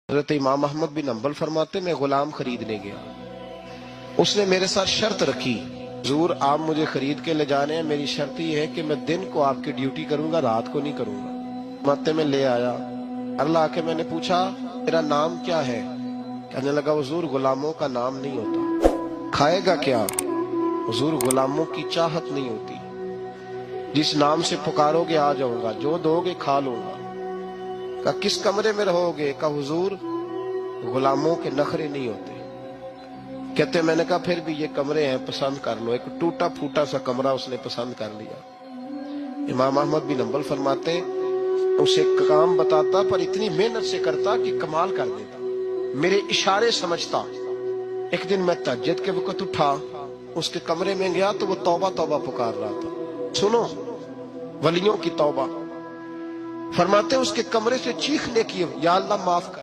हज़रत इमाम अहमद बिन हम्बल फरमाते, मैं गुलाम खरीदने गया, उसने मेरे साथ शर्त रखी, हुजूर आप मुझे खरीद के ले जाने हैं, मेरी शर्त ये है कि मैं दिन को आपकी ड्यूटी करूंगा, रात को नहीं करूंगा। माते में ले आया, अल्लाह आके मैंने पूछा तेरा नाम क्या है? कहने लगा हुजूर गुलामों का नाम नहीं होता। खाएगा क्या? हुजूर गुलामों की चाहत नहीं होती, जिस नाम से पुकारोगे आ जाऊंगा, जो दोगे खा लूंगा। कहा किस कमरे में रहोगे? कहा हुजूर गुलामों के नखरे नहीं होते। कहते मैंने कहा फिर भी ये कमरे हैं, पसंद कर लो। एक टूटा फूटा सा कमरा उसने पसंद कर लिया। इमाम अहमद बिन हम्बल फरमाते, उसे काम बताता पर इतनी मेहनत से करता कि कमाल कर देता, मेरे इशारे समझता। एक दिन मैं तहज्जुद के वक्त उठा, उसके कमरे में गया तो वो तौबा तौबा पुकार रहा था। सुनो वलियों की तौबा। फरमाते उसके कमरे से चीखने की, या अल्लाह माफ कर।